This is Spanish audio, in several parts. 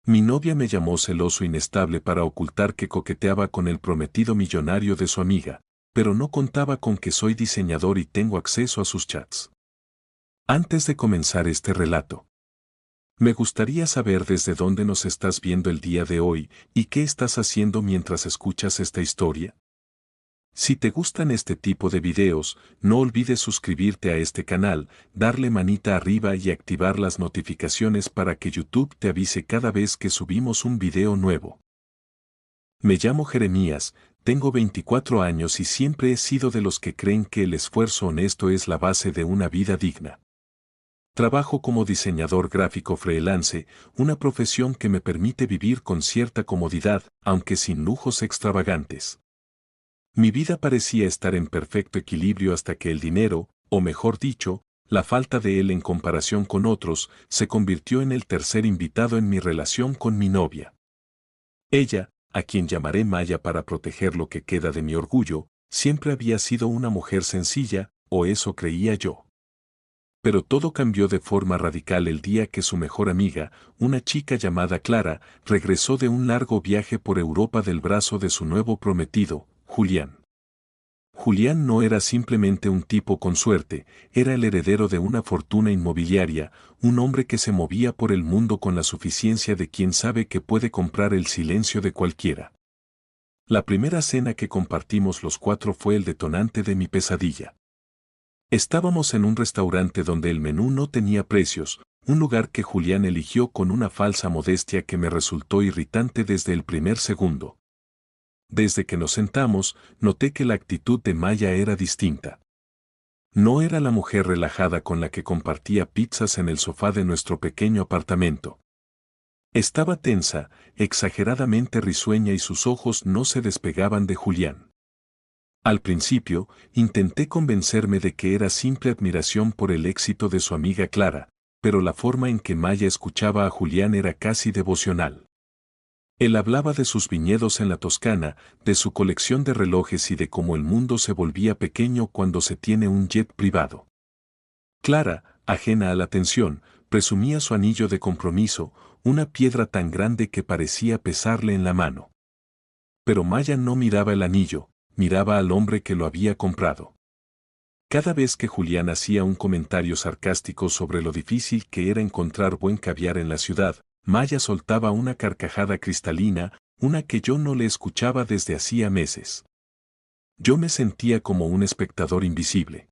Mi novia me llamó celoso e inestable para ocultar que coqueteaba con el prometido millonario de su amiga, pero no contaba con que soy diseñador y tengo acceso a sus chats. Antes de comenzar este relato, me gustaría saber desde dónde nos estás viendo el día de hoy y qué estás haciendo mientras escuchas esta historia. Si te gustan este tipo de videos, no olvides suscribirte a este canal, darle manita arriba y activar las notificaciones para que YouTube te avise cada vez que subimos un video nuevo. Me llamo Jeremías, tengo 24 años y siempre he sido de los que creen que el esfuerzo honesto es la base de una vida digna. Trabajo como diseñador gráfico freelance, una profesión que me permite vivir con cierta comodidad, aunque sin lujos extravagantes. Mi vida parecía estar en perfecto equilibrio hasta que el dinero, o mejor dicho, la falta de él en comparación con otros, se convirtió en el tercer invitado en mi relación con mi novia. Ella, a quien llamaré Maya para proteger lo que queda de mi orgullo, siempre había sido una mujer sencilla, o eso creía yo. Pero todo cambió de forma radical el día que su mejor amiga, una chica llamada Clara, regresó de un largo viaje por Europa del brazo de su nuevo prometido, Julián. Julián no era simplemente un tipo con suerte, era el heredero de una fortuna inmobiliaria, un hombre que se movía por el mundo con la suficiencia de quien sabe que puede comprar el silencio de cualquiera. La primera cena que compartimos los cuatro fue el detonante de mi pesadilla. Estábamos en un restaurante donde el menú no tenía precios, un lugar que Julián eligió con una falsa modestia que me resultó irritante desde el primer segundo. Desde que nos sentamos, noté que la actitud de Maya era distinta. No era la mujer relajada con la que compartía pizzas en el sofá de nuestro pequeño apartamento. Estaba tensa, exageradamente risueña y sus ojos no se despegaban de Julián. Al principio, intenté convencerme de que era simple admiración por el éxito de su amiga Clara, pero la forma en que Maya escuchaba a Julián era casi devocional. Él hablaba de sus viñedos en la Toscana, de su colección de relojes y de cómo el mundo se volvía pequeño cuando se tiene un jet privado. Clara, ajena a la atención, presumía su anillo de compromiso, una piedra tan grande que parecía pesarle en la mano. Pero Maya no miraba el anillo, miraba al hombre que lo había comprado. Cada vez que Julián hacía un comentario sarcástico sobre lo difícil que era encontrar buen caviar en la ciudad, Maya soltaba una carcajada cristalina, una que yo no le escuchaba desde hacía meses. Yo me sentía como un espectador invisible.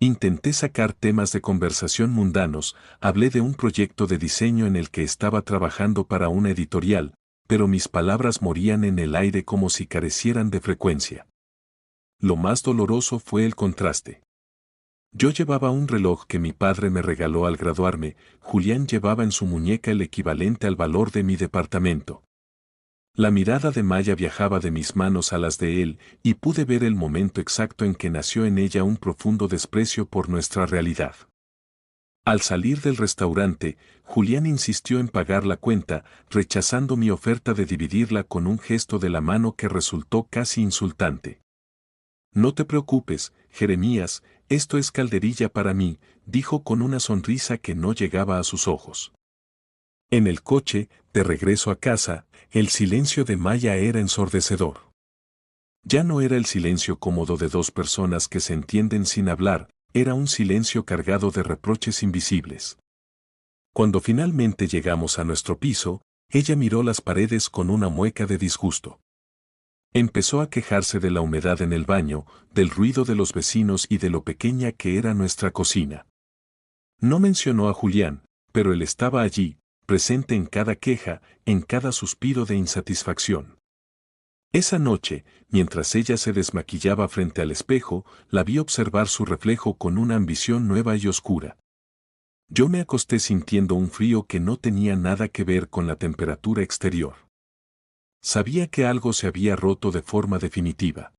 Intenté sacar temas de conversación mundanos, hablé de un proyecto de diseño en el que estaba trabajando para una editorial, pero mis palabras morían en el aire como si carecieran de frecuencia. Lo más doloroso fue el contraste. Yo llevaba un reloj que mi padre me regaló al graduarme, Julián llevaba en su muñeca el equivalente al valor de mi departamento. La mirada de Maya viajaba de mis manos a las de él, y pude ver el momento exacto en que nació en ella un profundo desprecio por nuestra realidad. Al salir del restaurante, Julián insistió en pagar la cuenta, rechazando mi oferta de dividirla con un gesto de la mano que resultó casi insultante. No te preocupes, Jeremías, esto es calderilla para mí, dijo con una sonrisa que no llegaba a sus ojos. En el coche, de regreso a casa, el silencio de Maya era ensordecedor. Ya no era el silencio cómodo de dos personas que se entienden sin hablar, era un silencio cargado de reproches invisibles. Cuando finalmente llegamos a nuestro piso, ella miró las paredes con una mueca de disgusto. Empezó a quejarse de la humedad en el baño, del ruido de los vecinos y de lo pequeña que era nuestra cocina. No mencionó a Julián, pero él estaba allí, presente en cada queja, en cada suspiro de insatisfacción. Esa noche, mientras ella se desmaquillaba frente al espejo, la vi observar su reflejo con una ambición nueva y oscura. Yo me acosté sintiendo un frío que no tenía nada que ver con la temperatura exterior. Sabía que algo se había roto de forma definitiva.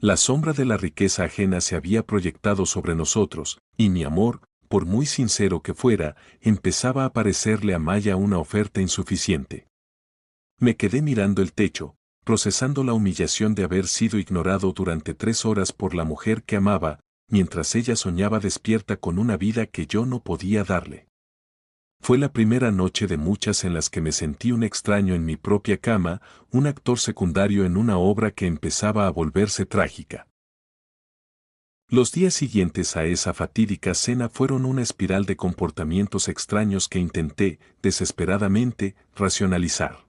La sombra de la riqueza ajena se había proyectado sobre nosotros, y mi amor, por muy sincero que fuera, empezaba a parecerle a Maya una oferta insuficiente. Me quedé mirando el techo, procesando la humillación de haber sido ignorado durante 3 horas por la mujer que amaba, mientras ella soñaba despierta con una vida que yo no podía darle. Fue la primera noche de muchas en las que me sentí un extraño en mi propia cama, un actor secundario en una obra que empezaba a volverse trágica. Los días siguientes a esa fatídica cena fueron una espiral de comportamientos extraños que intenté, desesperadamente, racionalizar.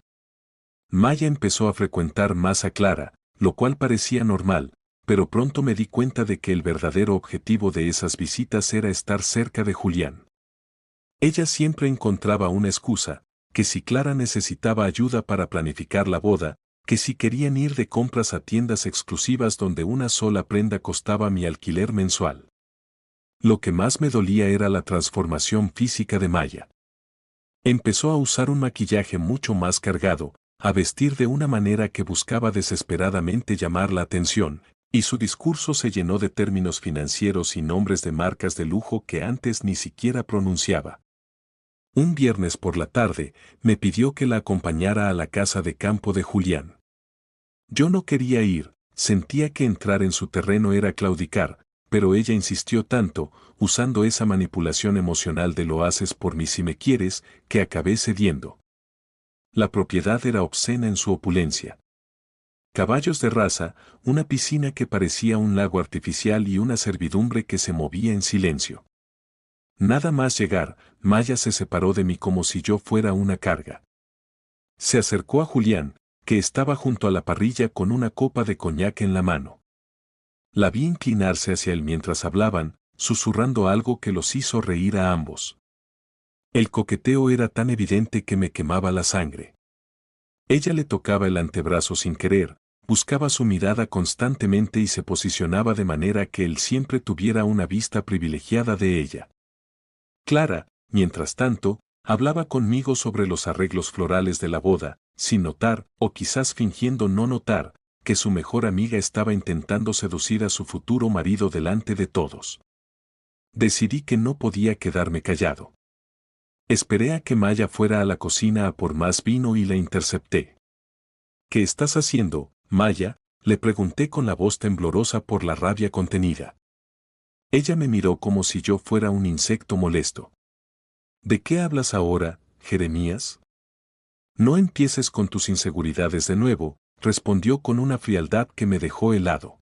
Maya empezó a frecuentar más a Clara, lo cual parecía normal, pero pronto me di cuenta de que el verdadero objetivo de esas visitas era estar cerca de Julián. Ella siempre encontraba una excusa, que si Clara necesitaba ayuda para planificar la boda, que si querían ir de compras a tiendas exclusivas donde una sola prenda costaba mi alquiler mensual. Lo que más me dolía era la transformación física de Maya. Empezó a usar un maquillaje mucho más cargado, a vestir de una manera que buscaba desesperadamente llamar la atención, y su discurso se llenó de términos financieros y nombres de marcas de lujo que antes ni siquiera pronunciaba. Un viernes por la tarde, me pidió que la acompañara a la casa de campo de Julián. Yo no quería ir, sentía que entrar en su terreno era claudicar, pero ella insistió tanto, usando esa manipulación emocional de lo haces por mí si me quieres, que acabé cediendo. La propiedad era obscena en su opulencia. Caballos de raza, una piscina que parecía un lago artificial y una servidumbre que se movía en silencio. Nada más llegar, Maya se separó de mí como si yo fuera una carga. Se acercó a Julián, que estaba junto a la parrilla con una copa de coñac en la mano. La vi inclinarse hacia él mientras hablaban, susurrando algo que los hizo reír a ambos. El coqueteo era tan evidente que me quemaba la sangre. Ella le tocaba el antebrazo sin querer, buscaba su mirada constantemente y se posicionaba de manera que él siempre tuviera una vista privilegiada de ella. Clara, mientras tanto, hablaba conmigo sobre los arreglos florales de la boda, sin notar, o quizás fingiendo no notar, que su mejor amiga estaba intentando seducir a su futuro marido delante de todos. Decidí que no podía quedarme callado. Esperé a que Maya fuera a la cocina a por más vino y la intercepté. ¿Qué estás haciendo, Maya?, le pregunté con la voz temblorosa por la rabia contenida. Ella me miró como si yo fuera un insecto molesto. ¿De qué hablas ahora, Jeremías? No empieces con tus inseguridades de nuevo, respondió con una frialdad que me dejó helado.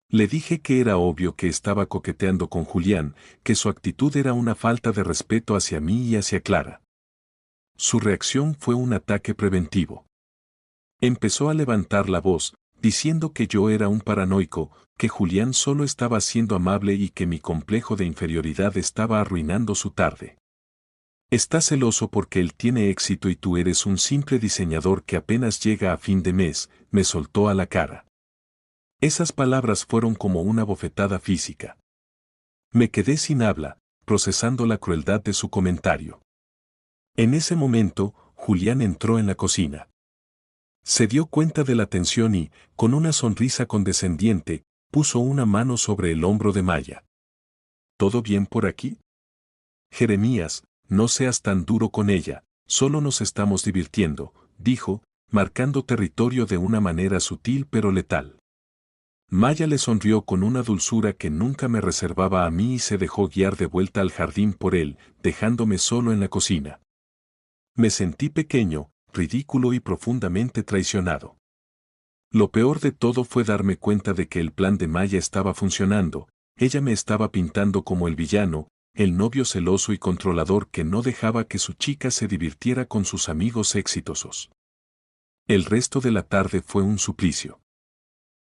Le dije que era obvio que estaba coqueteando con Julián, que su actitud era una falta de respeto hacia mí y hacia Clara. Su reacción fue un ataque preventivo. Empezó a levantar la voz, diciendo que yo era un paranoico, que Julián solo estaba siendo amable y que mi complejo de inferioridad estaba arruinando su tarde. Estás celoso porque él tiene éxito y tú eres un simple diseñador que apenas llega a fin de mes, me soltó a la cara. Esas palabras fueron como una bofetada física. Me quedé sin habla, procesando la crueldad de su comentario. En ese momento, Julián entró en la cocina. Se dio cuenta de la tensión y, con una sonrisa condescendiente, puso una mano sobre el hombro de Maya. ¿Todo bien por aquí? Jeremías, no seas tan duro con ella, solo nos estamos divirtiendo, dijo, marcando territorio de una manera sutil pero letal. Maya le sonrió con una dulzura que nunca me reservaba a mí y se dejó guiar de vuelta al jardín por él, dejándome solo en la cocina. Me sentí pequeño, ridículo y profundamente traicionado. Lo peor de todo fue darme cuenta de que el plan de Maya estaba funcionando, ella me estaba pintando como el villano, el novio celoso y controlador que no dejaba que su chica se divirtiera con sus amigos exitosos. El resto de la tarde fue un suplicio.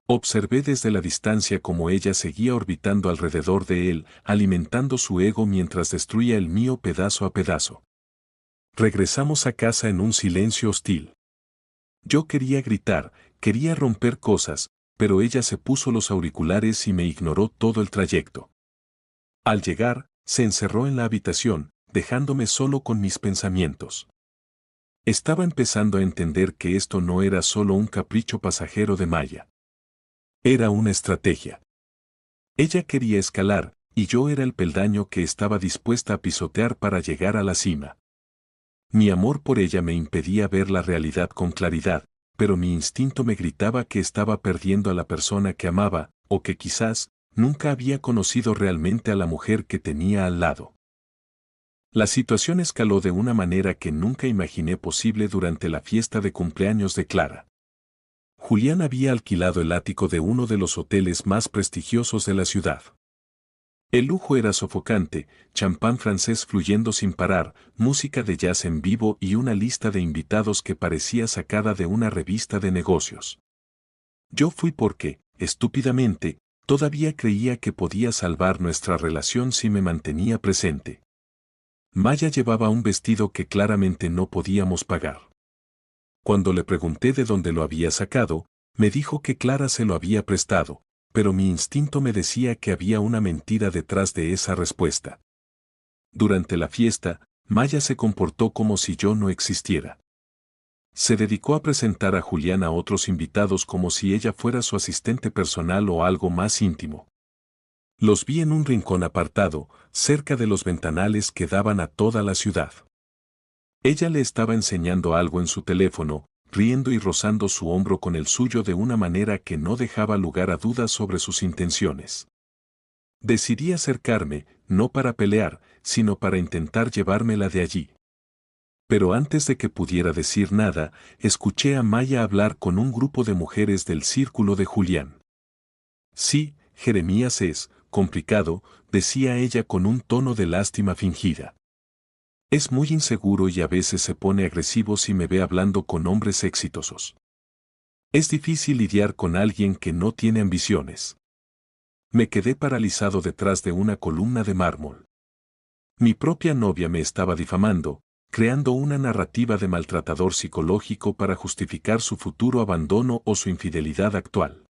Observé desde la distancia cómo ella seguía orbitando alrededor de él, alimentando su ego mientras destruía el mío pedazo a pedazo. Regresamos a casa en un silencio hostil. Yo quería gritar, quería romper cosas, pero ella se puso los auriculares y me ignoró todo el trayecto. Al llegar, se encerró en la habitación, dejándome solo con mis pensamientos. Estaba empezando a entender que esto no era solo un capricho pasajero de Maya. Era una estrategia. Ella quería escalar, y yo era el peldaño que estaba dispuesta a pisotear para llegar a la cima. Mi amor por ella me impedía ver la realidad con claridad, pero mi instinto me gritaba que estaba perdiendo a la persona que amaba, o que quizás, nunca había conocido realmente a la mujer que tenía al lado. La situación escaló de una manera que nunca imaginé posible durante la fiesta de cumpleaños de Clara. Julián había alquilado el ático de uno de los hoteles más prestigiosos de la ciudad. El lujo era sofocante, champán francés fluyendo sin parar, música de jazz en vivo y una lista de invitados que parecía sacada de una revista de negocios. Yo fui porque, estúpidamente, todavía creía que podía salvar nuestra relación si me mantenía presente. Maya llevaba un vestido que claramente no podíamos pagar. Cuando le pregunté de dónde lo había sacado, me dijo que Clara se lo había prestado, pero mi instinto me decía que había una mentira detrás de esa respuesta. Durante la fiesta, Maya se comportó como si yo no existiera. Se dedicó a presentar a Julián a otros invitados como si ella fuera su asistente personal o algo más íntimo. Los vi en un rincón apartado, cerca de los ventanales que daban a toda la ciudad. Ella le estaba enseñando algo en su teléfono, riendo y rozando su hombro con el suyo de una manera que no dejaba lugar a dudas sobre sus intenciones. Decidí acercarme, no para pelear, sino para intentar llevármela de allí. Pero antes de que pudiera decir nada, escuché a Maya hablar con un grupo de mujeres del círculo de Julián. Sí, Jeremías es complicado, decía ella con un tono de lástima fingida. Es muy inseguro y a veces se pone agresivo si me ve hablando con hombres exitosos. Es difícil lidiar con alguien que no tiene ambiciones. Me quedé paralizado detrás de una columna de mármol. Mi propia novia me estaba difamando, creando una narrativa de maltratador psicológico para justificar su futuro abandono o su infidelidad actual.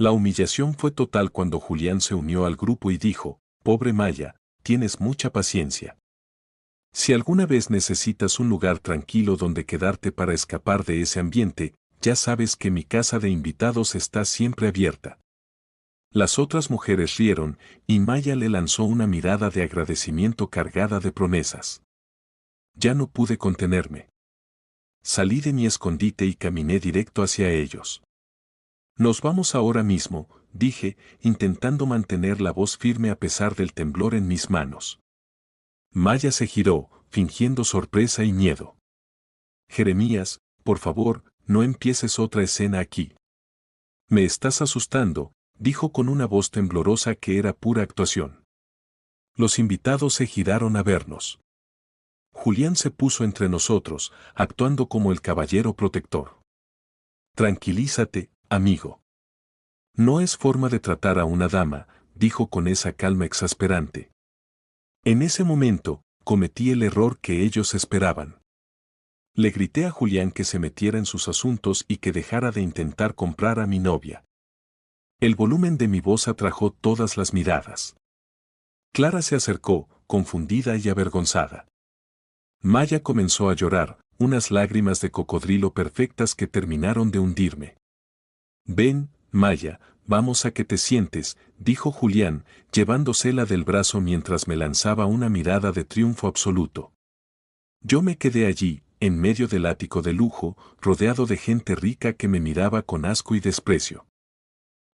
La humillación fue total cuando Julián se unió al grupo y dijo, «Pobre Maya, tienes mucha paciencia. Si alguna vez necesitas un lugar tranquilo donde quedarte para escapar de ese ambiente, ya sabes que mi casa de invitados está siempre abierta». Las otras mujeres rieron, y Maya le lanzó una mirada de agradecimiento cargada de promesas. Ya no pude contenerme. Salí de mi escondite y caminé directo hacia ellos. «Nos vamos ahora mismo», dije, intentando mantener la voz firme a pesar del temblor en mis manos. Maya se giró, fingiendo sorpresa y miedo. «Jeremías, por favor, no empieces otra escena aquí. Me estás asustando», dijo con una voz temblorosa que era pura actuación. Los invitados se giraron a vernos. Julián se puso entre nosotros, actuando como el caballero protector. «Tranquilízate, amigo. No es forma de tratar a una dama», dijo con esa calma exasperante. En ese momento, cometí el error que ellos esperaban. Le grité a Julián que se metiera en sus asuntos y que dejara de intentar comprar a mi novia. El volumen de mi voz atrajo todas las miradas. Clara se acercó, confundida y avergonzada. Maya comenzó a llorar, unas lágrimas de cocodrilo perfectas que terminaron de hundirme. «Ven, Maya, vamos a que te sientes», dijo Julián, llevándosela del brazo mientras me lanzaba una mirada de triunfo absoluto. Yo me quedé allí, en medio del ático de lujo, rodeado de gente rica que me miraba con asco y desprecio.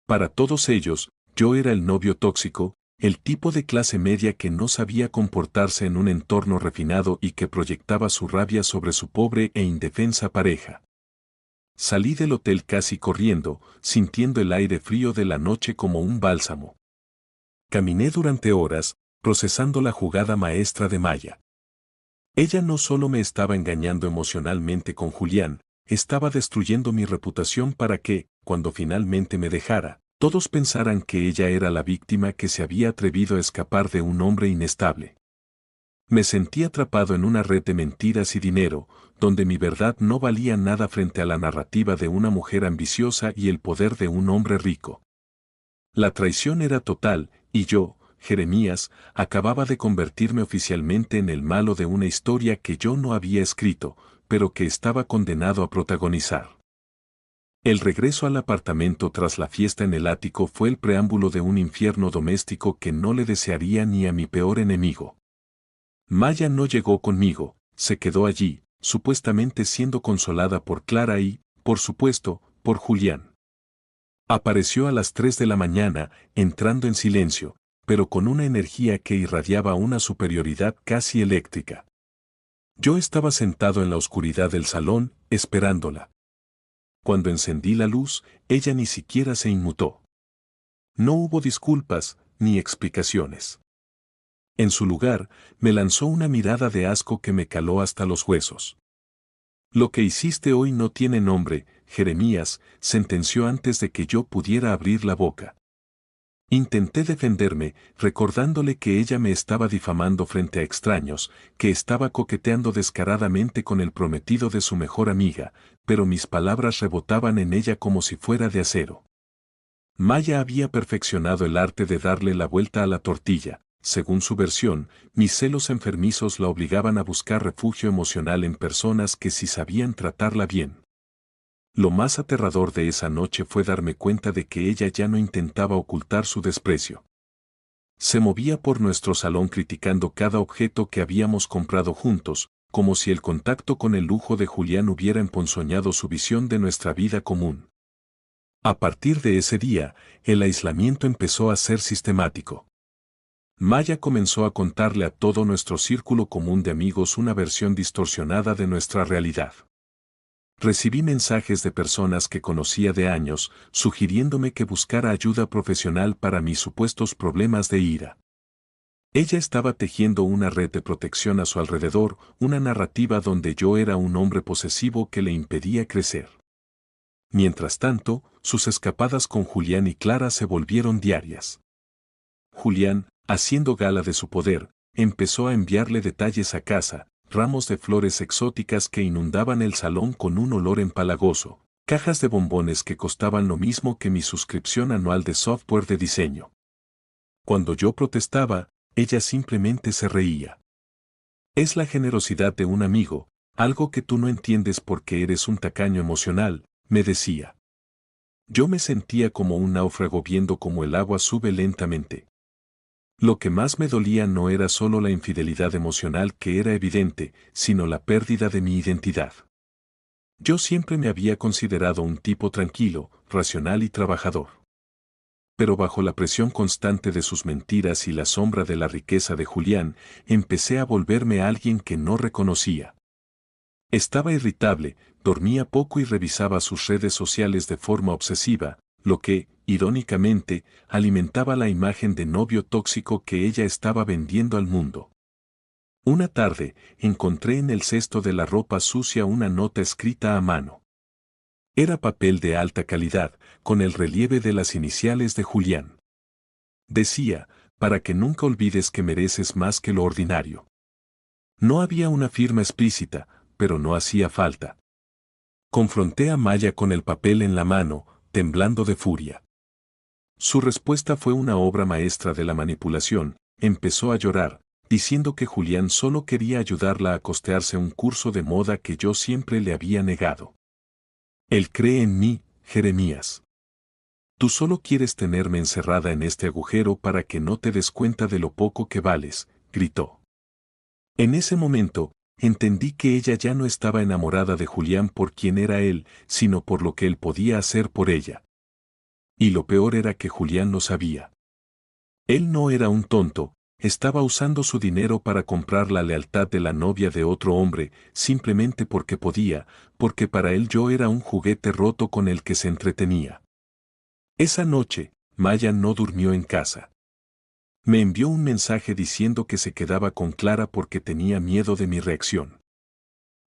Para todos ellos, yo era el novio tóxico, el tipo de clase media que no sabía comportarse en un entorno refinado y que proyectaba su rabia sobre su pobre e indefensa pareja. Salí del hotel casi corriendo, sintiendo el aire frío de la noche como un bálsamo. Caminé durante horas, procesando la jugada maestra de Maya. Ella no solo me estaba engañando emocionalmente con Julián, estaba destruyendo mi reputación para que, cuando finalmente me dejara, todos pensaran que ella era la víctima que se había atrevido a escapar de un hombre inestable. Me sentí atrapado en una red de mentiras y dinero, donde mi verdad no valía nada frente a la narrativa de una mujer ambiciosa y el poder de un hombre rico. La traición era total, y yo, Jeremías, acababa de convertirme oficialmente en el malo de una historia que yo no había escrito, pero que estaba condenado a protagonizar. El regreso al apartamento tras la fiesta en el ático fue el preámbulo de un infierno doméstico que no le desearía ni a mi peor enemigo. Maya no llegó conmigo, se quedó allí, supuestamente siendo consolada por Clara y, por supuesto, por Julián. Apareció a las 3 de la mañana, entrando en silencio, pero con una energía que irradiaba una superioridad casi eléctrica. Yo estaba sentado en la oscuridad del salón, esperándola. Cuando encendí la luz, ella ni siquiera se inmutó. No hubo disculpas, ni explicaciones. En su lugar, me lanzó una mirada de asco que me caló hasta los huesos. Lo que hiciste hoy no tiene nombre, Jeremías, sentenció antes de que yo pudiera abrir la boca. Intenté defenderme, recordándole que ella me estaba difamando frente a extraños, que estaba coqueteando descaradamente con el prometido de su mejor amiga, pero mis palabras rebotaban en ella como si fuera de acero. Maya había perfeccionado el arte de darle la vuelta a la tortilla. Según su versión, mis celos enfermizos la obligaban a buscar refugio emocional en personas que sí sabían tratarla bien. Lo más aterrador de esa noche fue darme cuenta de que ella ya no intentaba ocultar su desprecio. Se movía por nuestro salón criticando cada objeto que habíamos comprado juntos, como si el contacto con el lujo de Julián hubiera emponzoñado su visión de nuestra vida común. A partir de ese día, el aislamiento empezó a ser sistemático. Maya comenzó a contarle a todo nuestro círculo común de amigos una versión distorsionada de nuestra realidad. Recibí mensajes de personas que conocía de años, sugiriéndome que buscara ayuda profesional para mis supuestos problemas de ira. Ella estaba tejiendo una red de protección a su alrededor, una narrativa donde yo era un hombre posesivo que le impedía crecer. Mientras tanto, sus escapadas con Julián y Clara se volvieron diarias. Julián, haciendo gala de su poder, empezó a enviarle detalles a casa, ramos de flores exóticas que inundaban el salón con un olor empalagoso, cajas de bombones que costaban lo mismo que mi suscripción anual de software de diseño. Cuando yo protestaba, ella simplemente se reía. Es la generosidad de un amigo, algo que tú no entiendes porque eres un tacaño emocional, me decía. Yo me sentía como un náufrago viendo cómo el agua sube lentamente. Lo que más me dolía no era solo la infidelidad emocional que era evidente, sino la pérdida de mi identidad. Yo siempre me había considerado un tipo tranquilo, racional y trabajador. Pero bajo la presión constante de sus mentiras y la sombra de la riqueza de Julián, empecé a volverme alguien que no reconocía. Estaba irritable, dormía poco y revisaba sus redes sociales de forma obsesiva, lo que, irónicamente, alimentaba la imagen de novio tóxico que ella estaba vendiendo al mundo. Una tarde, encontré en el cesto de la ropa sucia una nota escrita a mano. Era papel de alta calidad, con el relieve de las iniciales de Julián. Decía, para que nunca olvides que mereces más que lo ordinario. No había una firma explícita, pero no hacía falta. Confronté a Maya con el papel en la mano, temblando de furia. Su respuesta fue una obra maestra de la manipulación. Empezó a llorar, diciendo que Julián solo quería ayudarla a costearse un curso de moda que yo siempre le había negado. Él cree en mí, Jeremías. Tú solo quieres tenerme encerrada en este agujero para que no te des cuenta de lo poco que vales, gritó. En ese momento, entendí que ella ya no estaba enamorada de Julián por quien era él, sino por lo que él podía hacer por ella. Y lo peor era que Julián lo sabía. Él no era un tonto, estaba usando su dinero para comprar la lealtad de la novia de otro hombre, simplemente porque podía, porque para él yo era un juguete roto con el que se entretenía. Esa noche, Maya no durmió en casa. Me envió un mensaje diciendo que se quedaba con Clara porque tenía miedo de mi reacción.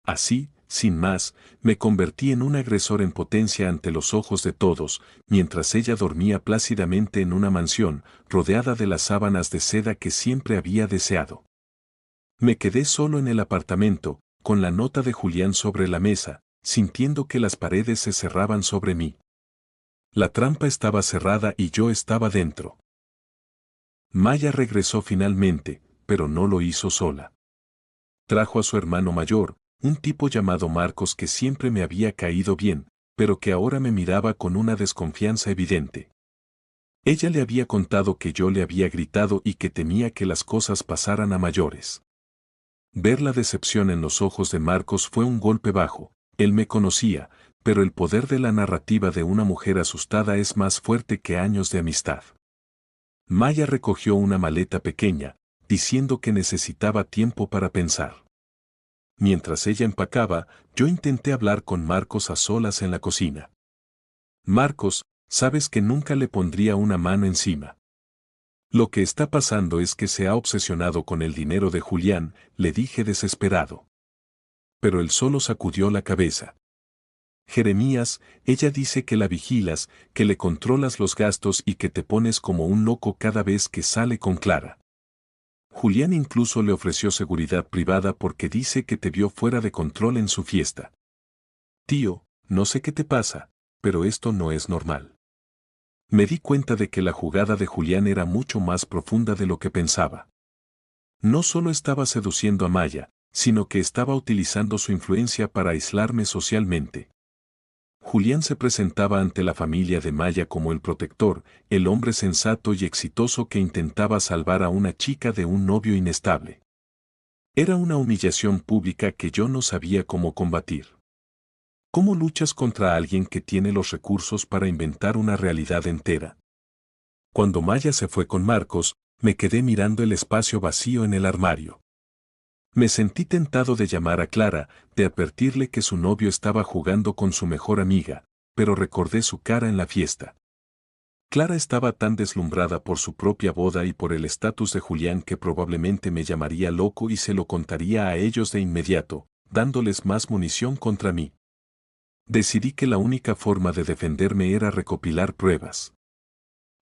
Así, sin más, me convertí en un agresor en potencia ante los ojos de todos, mientras ella dormía plácidamente en una mansión, rodeada de las sábanas de seda que siempre había deseado. Me quedé solo en el apartamento, con la nota de Julián sobre la mesa, sintiendo que las paredes se cerraban sobre mí. La trampa estaba cerrada y yo estaba dentro. Maya regresó finalmente, pero no lo hizo sola. Trajo a su hermano mayor, un tipo llamado Marcos que siempre me había caído bien, pero que ahora me miraba con una desconfianza evidente. Ella le había contado que yo le había gritado y que temía que las cosas pasaran a mayores. Ver la decepción en los ojos de Marcos fue un golpe bajo. Él me conocía, pero el poder de la narrativa de una mujer asustada es más fuerte que años de amistad. Maya recogió una maleta pequeña, diciendo que necesitaba tiempo para pensar. Mientras ella empacaba, yo intenté hablar con Marcos a solas en la cocina. Marcos, sabes que nunca le pondría una mano encima. Lo que está pasando es que se ha obsesionado con el dinero de Julián, le dije desesperado. Pero él solo sacudió la cabeza. Jeremías, ella dice que la vigilas, que le controlas los gastos y que te pones como un loco cada vez que sale con Clara. Julián incluso le ofreció seguridad privada porque dice que te vio fuera de control en su fiesta. Tío, no sé qué te pasa, pero esto no es normal. Me di cuenta de que la jugada de Julián era mucho más profunda de lo que pensaba. No solo estaba seduciendo a Maya, sino que estaba utilizando su influencia para aislarme socialmente. Julián se presentaba ante la familia de Maya como el protector, el hombre sensato y exitoso que intentaba salvar a una chica de un novio inestable. Era una humillación pública que yo no sabía cómo combatir. ¿Cómo luchas contra alguien que tiene los recursos para inventar una realidad entera? Cuando Maya se fue con Marcos, me quedé mirando el espacio vacío en el armario. Me sentí tentado de llamar a Clara, de advertirle que su novio estaba jugando con su mejor amiga, pero recordé su cara en la fiesta. Clara estaba tan deslumbrada por su propia boda y por el estatus de Julián que probablemente me llamaría loco y se lo contaría a ellos de inmediato, dándoles más munición contra mí. Decidí que la única forma de defenderme era recopilar pruebas.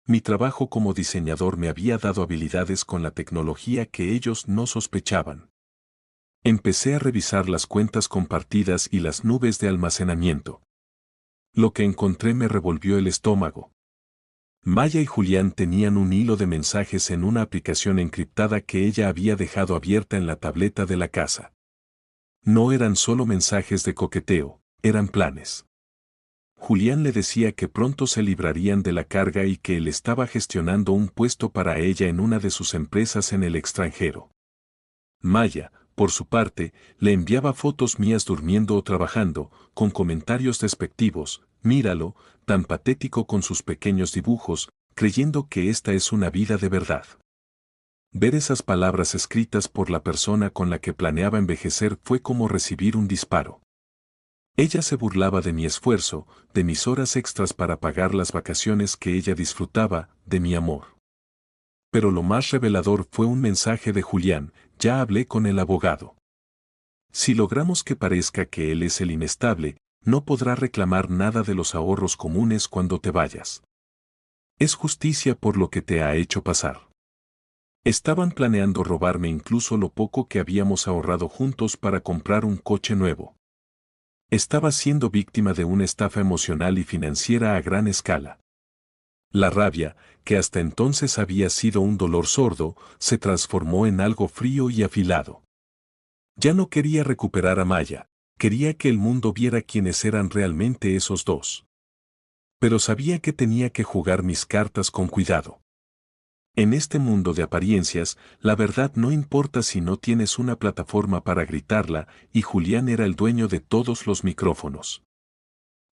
Mi trabajo como diseñador me había dado habilidades con la tecnología que ellos no sospechaban. Empecé a revisar las cuentas compartidas y las nubes de almacenamiento. Lo que encontré me revolvió el estómago. Maya y Julián tenían un hilo de mensajes en una aplicación encriptada que ella había dejado abierta en la tableta de la casa. No eran solo mensajes de coqueteo, eran planes. Julián le decía que pronto se librarían de la carga y que él estaba gestionando un puesto para ella en una de sus empresas en el extranjero. Maya, por su parte, le enviaba fotos mías durmiendo o trabajando, con comentarios despectivos, míralo, tan patético con sus pequeños dibujos, creyendo que esta es una vida de verdad. Ver esas palabras escritas por la persona con la que planeaba envejecer fue como recibir un disparo. Ella se burlaba de mi esfuerzo, de mis horas extras para pagar las vacaciones que ella disfrutaba, de mi amor. Pero lo más revelador fue un mensaje de Julián: ya hablé con el abogado. Si logramos que parezca que él es el inestable, no podrá reclamar nada de los ahorros comunes cuando te vayas. Es justicia por lo que te ha hecho pasar. Estaban planeando robarme incluso lo poco que habíamos ahorrado juntos para comprar un coche nuevo. Estaba siendo víctima de una estafa emocional y financiera a gran escala. La rabia, que hasta entonces había sido un dolor sordo, se transformó en algo frío y afilado. Ya no quería recuperar a Maya, quería que el mundo viera quiénes eran realmente esos dos. Pero sabía que tenía que jugar mis cartas con cuidado. En este mundo de apariencias, la verdad no importa si no tienes una plataforma para gritarla, y Julián era el dueño de todos los micrófonos.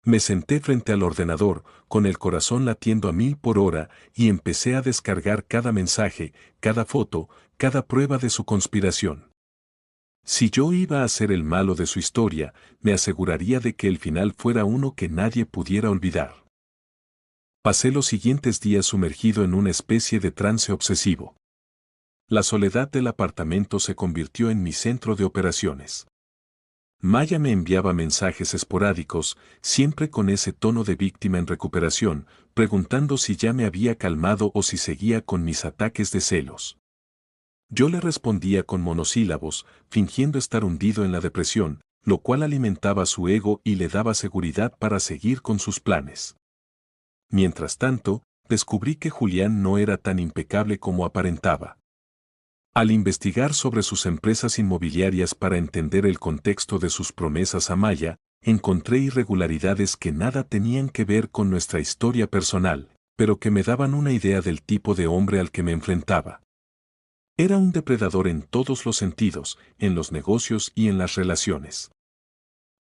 Me senté frente al ordenador, con el corazón latiendo a 1000 por hora, y empecé a descargar cada mensaje, cada foto, cada prueba de su conspiración. Si yo iba a ser el malo de su historia, me aseguraría de que el final fuera uno que nadie pudiera olvidar. Pasé los siguientes días sumergido en una especie de trance obsesivo. La soledad del apartamento se convirtió en mi centro de operaciones. Maya me enviaba mensajes esporádicos, siempre con ese tono de víctima en recuperación, preguntando si ya me había calmado o si seguía con mis ataques de celos. Yo le respondía con monosílabos, fingiendo estar hundido en la depresión, lo cual alimentaba su ego y le daba seguridad para seguir con sus planes. Mientras tanto, descubrí que Julián no era tan impecable como aparentaba. Al investigar sobre sus empresas inmobiliarias para entender el contexto de sus promesas a Maya, encontré irregularidades que nada tenían que ver con nuestra historia personal, pero que me daban una idea del tipo de hombre al que me enfrentaba. Era un depredador en todos los sentidos, en los negocios y en las relaciones.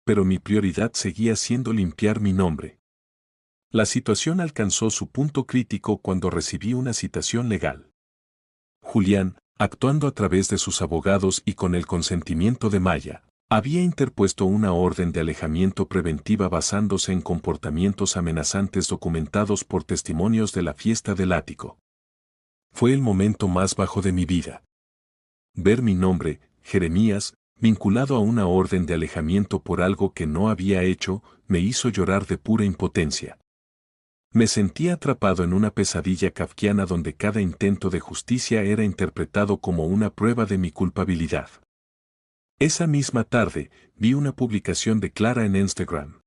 Pero mi prioridad seguía siendo limpiar mi nombre. La situación alcanzó su punto crítico cuando recibí una citación legal. Julián, actuando a través de sus abogados y con el consentimiento de Maya, había interpuesto una orden de alejamiento preventiva basándose en comportamientos amenazantes documentados por testimonios de la fiesta del ático. Fue el momento más bajo de mi vida. Ver mi nombre, Jeremías, vinculado a una orden de alejamiento por algo que no había hecho, me hizo llorar de pura impotencia. Me sentía atrapado en una pesadilla kafkiana donde cada intento de justicia era interpretado como una prueba de mi culpabilidad. Esa misma tarde, vi una publicación de Clara en Instagram.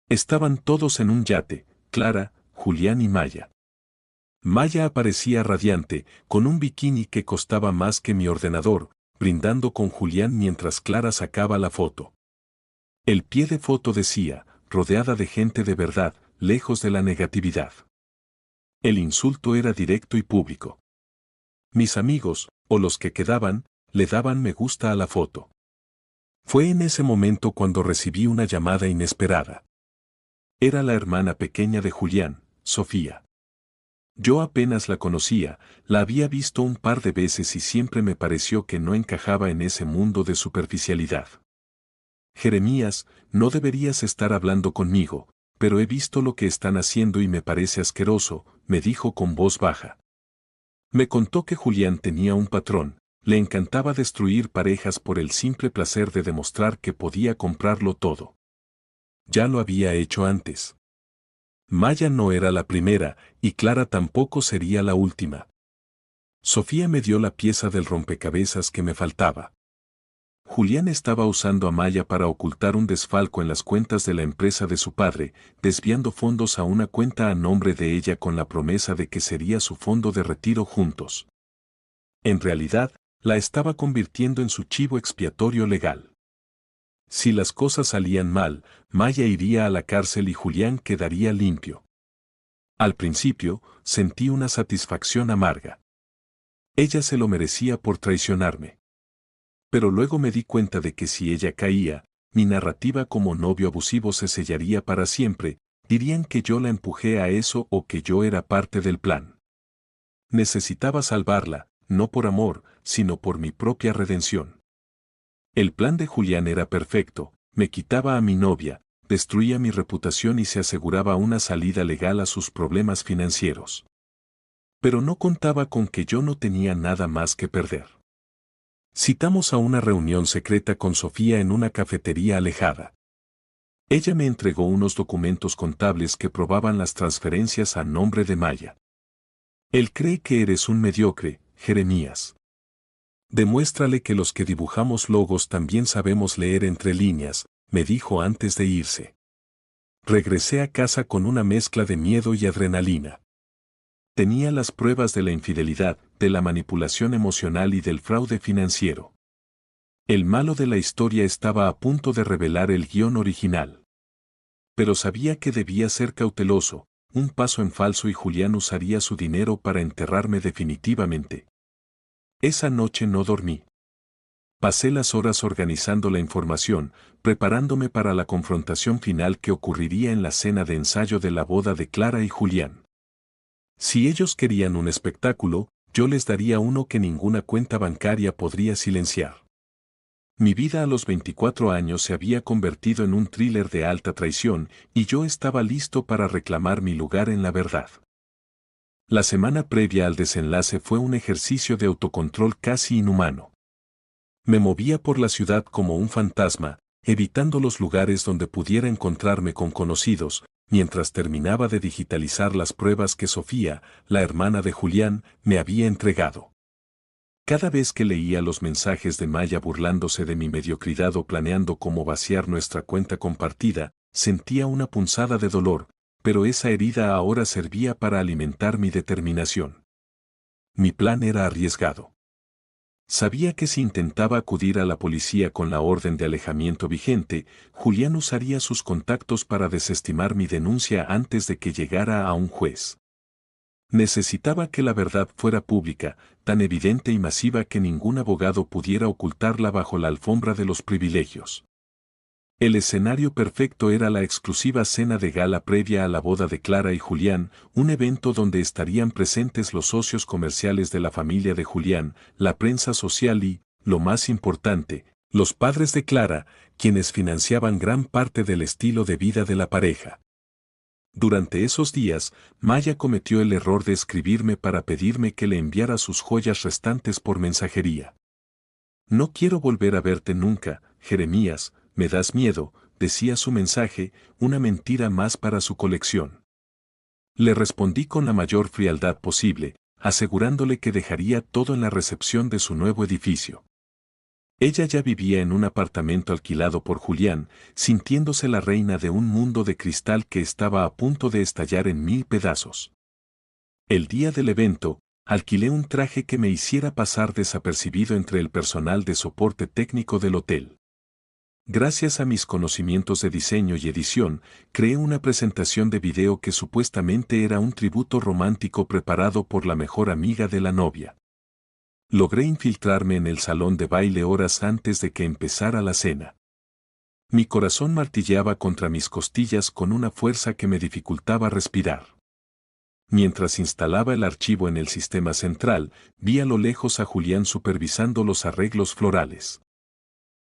Estaban todos en un yate, Clara, Julián y Maya. Maya aparecía radiante, con un bikini que costaba más que mi ordenador, brindando con Julián mientras Clara sacaba la foto. El pie de foto decía, rodeada de gente de verdad, lejos de la negatividad. El insulto era directo y público. Mis amigos, o los que quedaban, le daban me gusta a la foto. Fue en ese momento cuando recibí una llamada inesperada. Era la hermana pequeña de Julián, Sofía. Yo apenas la conocía, la había visto un par de veces y siempre me pareció que no encajaba en ese mundo de superficialidad. Jeremías, no deberías estar hablando conmigo, pero he visto lo que están haciendo y me parece asqueroso, me dijo con voz baja. Me contó que Julián tenía un patrón, le encantaba destruir parejas por el simple placer de demostrar que podía comprarlo todo. Ya lo había hecho antes. Maya no era la primera, y Clara tampoco sería la última. Sofía me dio la pieza del rompecabezas que me faltaba. Julián estaba usando a Maya para ocultar un desfalco en las cuentas de la empresa de su padre, desviando fondos a una cuenta a nombre de ella con la promesa de que sería su fondo de retiro juntos. En realidad, la estaba convirtiendo en su chivo expiatorio legal. Si las cosas salían mal, Maya iría a la cárcel y Julián quedaría limpio. Al principio, sentí una satisfacción amarga. Ella se lo merecía por traicionarme. Pero luego me di cuenta de que si ella caía, mi narrativa como novio abusivo se sellaría para siempre, dirían que yo la empujé a eso o que yo era parte del plan. Necesitaba salvarla, no por amor, sino por mi propia redención. El plan de Julián era perfecto, me quitaba a mi novia, destruía mi reputación y se aseguraba una salida legal a sus problemas financieros. Pero no contaba con que yo no tenía nada más que perder. Citamos a una reunión secreta con Sofía en una cafetería alejada. Ella me entregó unos documentos contables que probaban las transferencias a nombre de Maya. Él cree que eres un mediocre, Jeremías. Demuéstrale que los que dibujamos logos también sabemos leer entre líneas, me dijo antes de irse. Regresé a casa con una mezcla de miedo y adrenalina. Tenía las pruebas de la infidelidad, de la manipulación emocional y del fraude financiero. El malo de la historia estaba a punto de revelar el guión original. Pero sabía que debía ser cauteloso, un paso en falso y Julián usaría su dinero para enterrarme definitivamente. Esa noche no dormí. Pasé las horas organizando la información, preparándome para la confrontación final que ocurriría en la cena de ensayo de la boda de Clara y Julián. Si ellos querían un espectáculo, yo les daría uno que ninguna cuenta bancaria podría silenciar. Mi vida a los 24 años se había convertido en un thriller de alta traición y yo estaba listo para reclamar mi lugar en la verdad. La semana previa al desenlace fue un ejercicio de autocontrol casi inhumano. Me movía por la ciudad como un fantasma, evitando los lugares donde pudiera encontrarme con conocidos, mientras terminaba de digitalizar las pruebas que Sofía, la hermana de Julián, me había entregado. Cada vez que leía los mensajes de Maya burlándose de mi mediocridad o planeando cómo vaciar nuestra cuenta compartida, sentía una punzada de dolor, pero esa herida ahora servía para alimentar mi determinación. Mi plan era arriesgado. Sabía que si intentaba acudir a la policía con la orden de alejamiento vigente, Julián usaría sus contactos para desestimar mi denuncia antes de que llegara a un juez. Necesitaba que la verdad fuera pública, tan evidente y masiva que ningún abogado pudiera ocultarla bajo la alfombra de los privilegios. El escenario perfecto era la exclusiva cena de gala previa a la boda de Clara y Julián, un evento donde estarían presentes los socios comerciales de la familia de Julián, la prensa social y, lo más importante, los padres de Clara, quienes financiaban gran parte del estilo de vida de la pareja. Durante esos días, Maya cometió el error de escribirme para pedirme que le enviara sus joyas restantes por mensajería. No quiero volver a verte nunca, Jeremías, me das miedo, decía su mensaje, una mentira más para su colección. Le respondí con la mayor frialdad posible, asegurándole que dejaría todo en la recepción de su nuevo edificio. Ella ya vivía en un apartamento alquilado por Julián, sintiéndose la reina de un mundo de cristal que estaba a punto de estallar en 1000 pedazos. El día del evento, alquilé un traje que me hiciera pasar desapercibido entre el personal de soporte técnico del hotel. Gracias a mis conocimientos de diseño y edición, creé una presentación de video que supuestamente era un tributo romántico preparado por la mejor amiga de la novia. Logré infiltrarme en el salón de baile horas antes de que empezara la cena. Mi corazón martilleaba contra mis costillas con una fuerza que me dificultaba respirar. Mientras instalaba el archivo en el sistema central, vi a lo lejos a Julián supervisando los arreglos florales.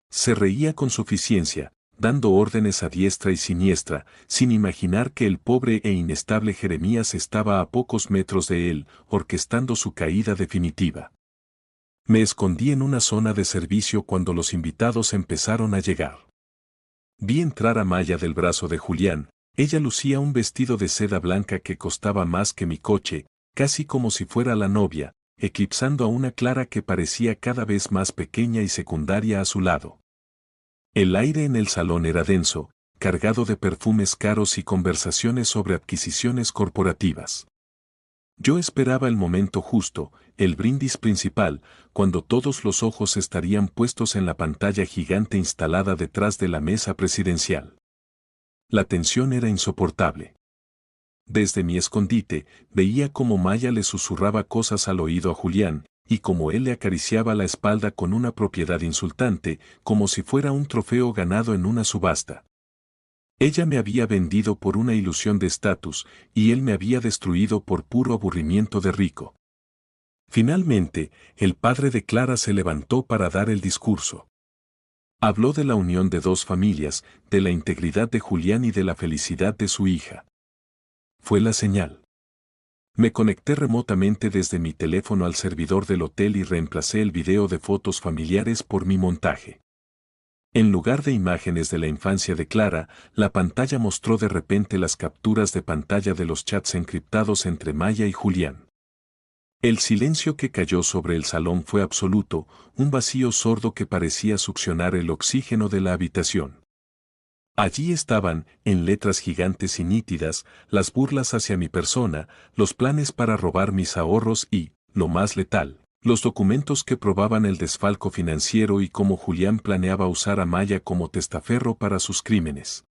Se reía con suficiencia, dando órdenes a diestra y siniestra, sin imaginar que el pobre e inestable Jeremías estaba a pocos metros de él, orquestando su caída definitiva. Me escondí en una zona de servicio cuando los invitados empezaron a llegar. Vi entrar a Maya del brazo de Julián. Ella lucía un vestido de seda blanca que costaba más que mi coche, casi como si fuera la novia, eclipsando a una Clara que parecía cada vez más pequeña y secundaria a su lado. El aire en el salón era denso, cargado de perfumes caros y conversaciones sobre adquisiciones corporativas. Yo esperaba el momento justo, el brindis principal, cuando todos los ojos estarían puestos en la pantalla gigante instalada detrás de la mesa presidencial. La tensión era insoportable. Desde mi escondite, veía cómo Maya le susurraba cosas al oído a Julián, y cómo él le acariciaba la espalda con una propiedad insultante, como si fuera un trofeo ganado en una subasta. Ella me había vendido por una ilusión de estatus, y él me había destruido por puro aburrimiento de rico. Finalmente, el padre de Clara se levantó para dar el discurso. Habló de la unión de dos familias, de la integridad de Julián y de la felicidad de su hija. Fue la señal. Me conecté remotamente desde mi teléfono al servidor del hotel y reemplacé el video de fotos familiares por mi montaje. En lugar de imágenes de la infancia de Clara, la pantalla mostró de repente las capturas de pantalla de los chats encriptados entre Maya y Julián. El silencio que cayó sobre el salón fue absoluto, un vacío sordo que parecía succionar el oxígeno de la habitación. Allí estaban, en letras gigantes y nítidas, las burlas hacia mi persona, los planes para robar mis ahorros y, lo más letal, los documentos que probaban el desfalco financiero y cómo Julián planeaba usar a Maya como testaferro para sus crímenes.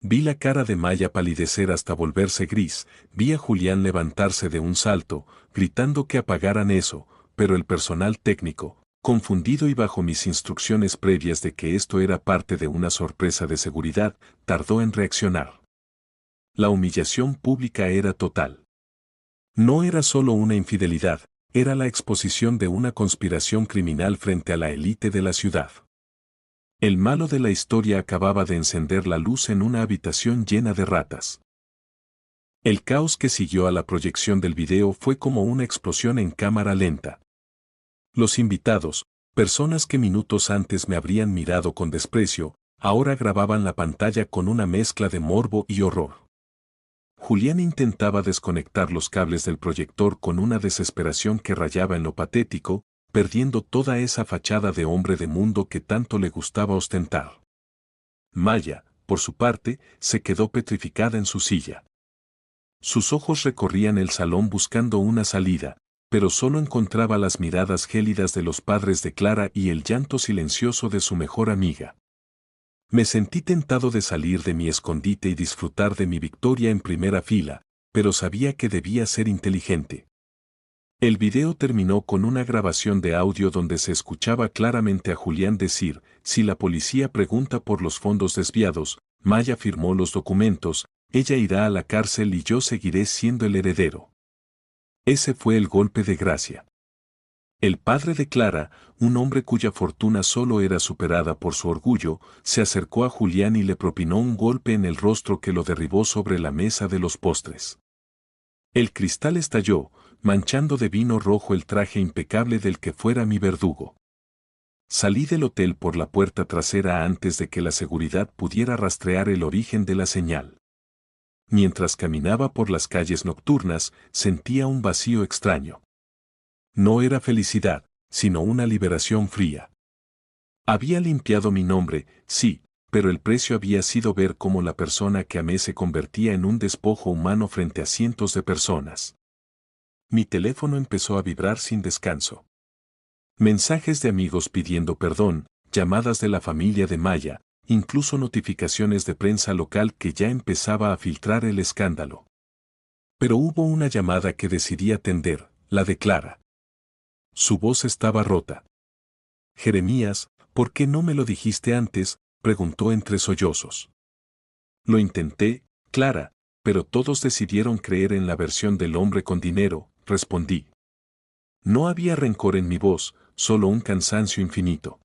Vi la cara de Maya palidecer hasta volverse gris, vi a Julián levantarse de un salto, gritando que apagaran eso, pero el personal técnico, confundido y bajo mis instrucciones previas de que esto era parte de una sorpresa de seguridad, tardó en reaccionar. La humillación pública era total. No era solo una infidelidad, era la exposición de una conspiración criminal frente a la élite de la ciudad. El malo de la historia acababa de encender la luz en una habitación llena de ratas. El caos que siguió a la proyección del video fue como una explosión en cámara lenta. Los invitados, personas que minutos antes me habrían mirado con desprecio, ahora grababan la pantalla con una mezcla de morbo y horror. Julián intentaba desconectar los cables del proyector con una desesperación que rayaba en lo patético, perdiendo toda esa fachada de hombre de mundo que tanto le gustaba ostentar. Maya, por su parte, se quedó petrificada en su silla. Sus ojos recorrían el salón buscando una salida, pero solo encontraba las miradas gélidas de los padres de Clara y el llanto silencioso de su mejor amiga. Me sentí tentado de salir de mi escondite y disfrutar de mi victoria en primera fila, pero sabía que debía ser inteligente. El video terminó con una grabación de audio donde se escuchaba claramente a Julián decir, si la policía pregunta por los fondos desviados, Maya firmó los documentos, ella irá a la cárcel y yo seguiré siendo el heredero. Ese fue el golpe de gracia. El padre de Clara, un hombre cuya fortuna solo era superada por su orgullo, se acercó a Julián y le propinó un golpe en el rostro que lo derribó sobre la mesa de los postres. El cristal estalló, manchando de vino rojo el traje impecable del que fuera mi verdugo. Salí del hotel por la puerta trasera antes de que la seguridad pudiera rastrear el origen de la señal. Mientras caminaba por las calles nocturnas, sentía un vacío extraño. No era felicidad, sino una liberación fría. Había limpiado mi nombre, sí, pero el precio había sido ver cómo la persona que amé se convertía en un despojo humano frente a cientos de personas. Mi teléfono empezó a vibrar sin descanso. Mensajes de amigos pidiendo perdón, llamadas de la familia de Maya, incluso notificaciones de prensa local que ya empezaba a filtrar el escándalo. Pero hubo una llamada que decidí atender, la de Clara. Su voz estaba rota. Jeremías, ¿por qué no me lo dijiste antes?, preguntó entre sollozos. Lo intenté, Clara, pero todos decidieron creer en la versión del hombre con dinero, respondí. No había rencor en mi voz, solo un cansancio infinito.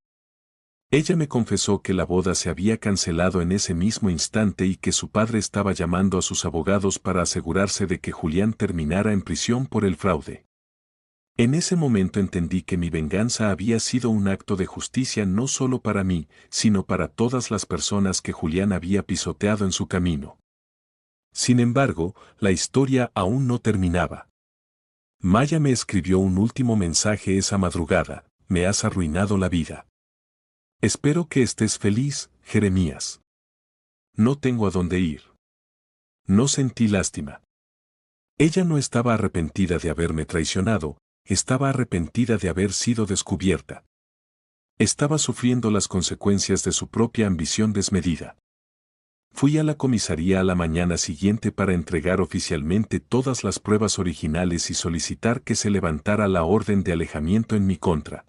Ella me confesó que la boda se había cancelado en ese mismo instante y que su padre estaba llamando a sus abogados para asegurarse de que Julián terminara en prisión por el fraude. En ese momento entendí que mi venganza había sido un acto de justicia no solo para mí, sino para todas las personas que Julián había pisoteado en su camino. Sin embargo, la historia aún no terminaba. Maya me escribió un último mensaje esa madrugada: me has arruinado la vida. Espero que estés feliz, Jeremías. No tengo a dónde ir. No sentí lástima. Ella no estaba arrepentida de haberme traicionado, estaba arrepentida de haber sido descubierta. Estaba sufriendo las consecuencias de su propia ambición desmedida. Fui a la comisaría a la mañana siguiente para entregar oficialmente todas las pruebas originales y solicitar que se levantara la orden de alejamiento en mi contra.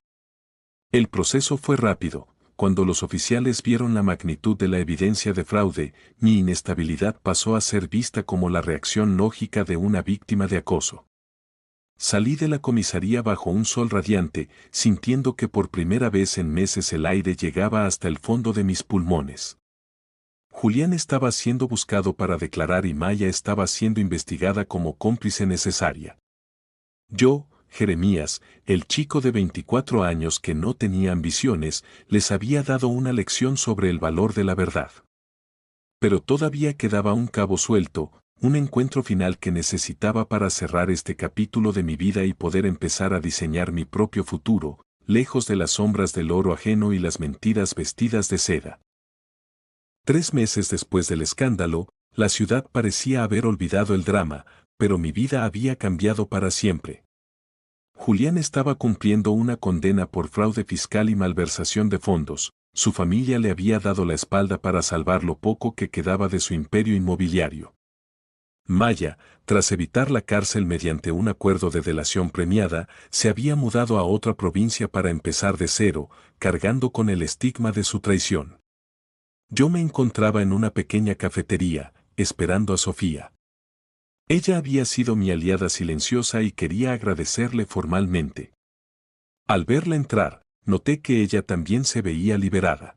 El proceso fue rápido. Cuando los oficiales vieron la magnitud de la evidencia de fraude, mi inestabilidad pasó a ser vista como la reacción lógica de una víctima de acoso. Salí de la comisaría bajo un sol radiante, sintiendo que por primera vez en meses el aire llegaba hasta el fondo de mis pulmones. Julián estaba siendo buscado para declarar y Maya estaba siendo investigada como cómplice necesaria. Yo, Jeremías, el chico de 24 años que no tenía ambiciones, les había dado una lección sobre el valor de la verdad. Pero todavía quedaba un cabo suelto, un encuentro final que necesitaba para cerrar este capítulo de mi vida y poder empezar a diseñar mi propio futuro, lejos de las sombras del oro ajeno y las mentiras vestidas de seda. 3 meses después del escándalo, la ciudad parecía haber olvidado el drama, pero mi vida había cambiado para siempre. Julián estaba cumpliendo una condena por fraude fiscal y malversación de fondos. Su familia le había dado la espalda para salvar lo poco que quedaba de su imperio inmobiliario. Maya, tras evitar la cárcel mediante un acuerdo de delación premiada, se había mudado a otra provincia para empezar de cero, cargando con el estigma de su traición. Yo me encontraba en una pequeña cafetería, esperando a Sofía. Ella había sido mi aliada silenciosa y quería agradecerle formalmente. Al verla entrar, noté que ella también se veía liberada.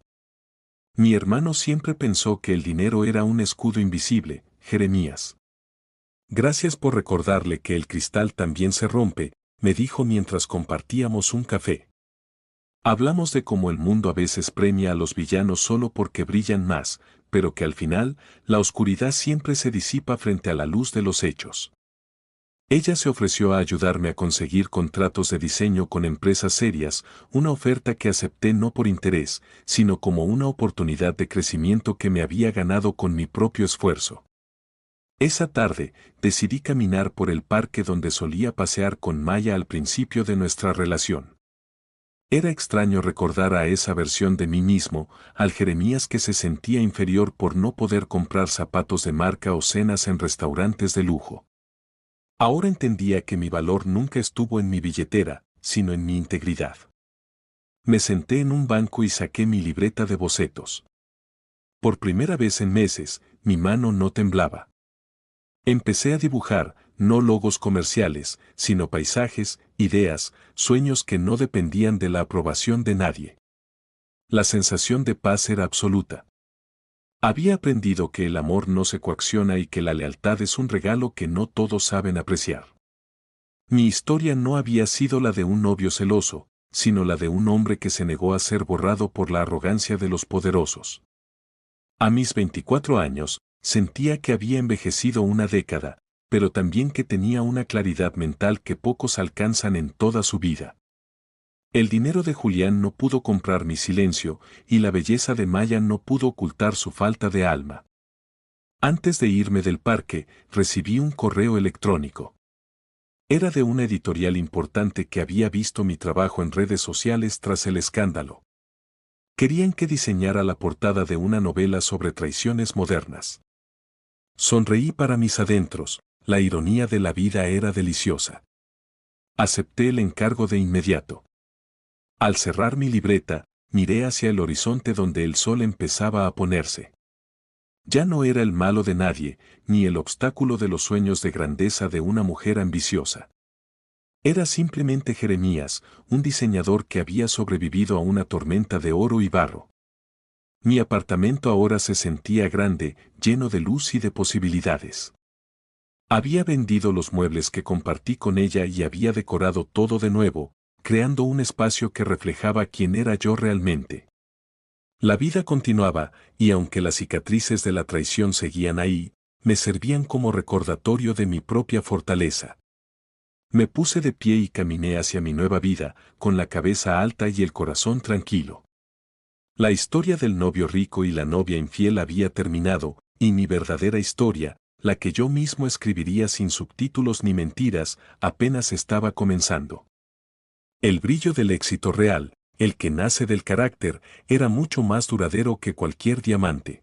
Mi hermano siempre pensó que el dinero era un escudo invisible, Jeremías. Gracias por recordarle que el cristal también se rompe, me dijo mientras compartíamos un café. Hablamos de cómo el mundo a veces premia a los villanos solo porque brillan más, pero que al final, la oscuridad siempre se disipa frente a la luz de los hechos. Ella se ofreció a ayudarme a conseguir contratos de diseño con empresas serias, una oferta que acepté no por interés, sino como una oportunidad de crecimiento que me había ganado con mi propio esfuerzo. Esa tarde, decidí caminar por el parque donde solía pasear con Maya al principio de nuestra relación. Era extraño recordar a esa versión de mí mismo, al Jeremías que se sentía inferior por no poder comprar zapatos de marca o cenas en restaurantes de lujo. Ahora entendía que mi valor nunca estuvo en mi billetera, sino en mi integridad. Me senté en un banco y saqué mi libreta de bocetos. Por primera vez en meses, mi mano no temblaba. Empecé a dibujar, no logos comerciales, sino paisajes, ideas, sueños que no dependían de la aprobación de nadie. La sensación de paz era absoluta. Había aprendido que el amor no se coacciona y que la lealtad es un regalo que no todos saben apreciar. Mi historia no había sido la de un novio celoso, sino la de un hombre que se negó a ser borrado por la arrogancia de los poderosos. A mis 24 años, sentía que había envejecido una década, pero también que tenía una claridad mental que pocos alcanzan en toda su vida. El dinero de Julián no pudo comprar mi silencio, y la belleza de Maya no pudo ocultar su falta de alma. Antes de irme del parque, recibí un correo electrónico. Era de una editorial importante que había visto mi trabajo en redes sociales tras el escándalo. Querían que diseñara la portada de una novela sobre traiciones modernas. Sonreí para mis adentros, la ironía de la vida era deliciosa. Acepté el encargo de inmediato. Al cerrar mi libreta, miré hacia el horizonte donde el sol empezaba a ponerse. Ya no era el malo de nadie, ni el obstáculo de los sueños de grandeza de una mujer ambiciosa. Era simplemente Jeremías, un diseñador que había sobrevivido a una tormenta de oro y barro. Mi apartamento ahora se sentía grande, lleno de luz y de posibilidades. Había vendido los muebles que compartí con ella y había decorado todo de nuevo, creando un espacio que reflejaba quién era yo realmente. La vida continuaba, y aunque las cicatrices de la traición seguían ahí, me servían como recordatorio de mi propia fortaleza. Me puse de pie y caminé hacia mi nueva vida, con la cabeza alta y el corazón tranquilo. La historia del novio rico y la novia infiel había terminado, y mi verdadera historia, la que yo mismo escribiría sin subtítulos ni mentiras, apenas estaba comenzando. El brillo del éxito real, el que nace del carácter, era mucho más duradero que cualquier diamante.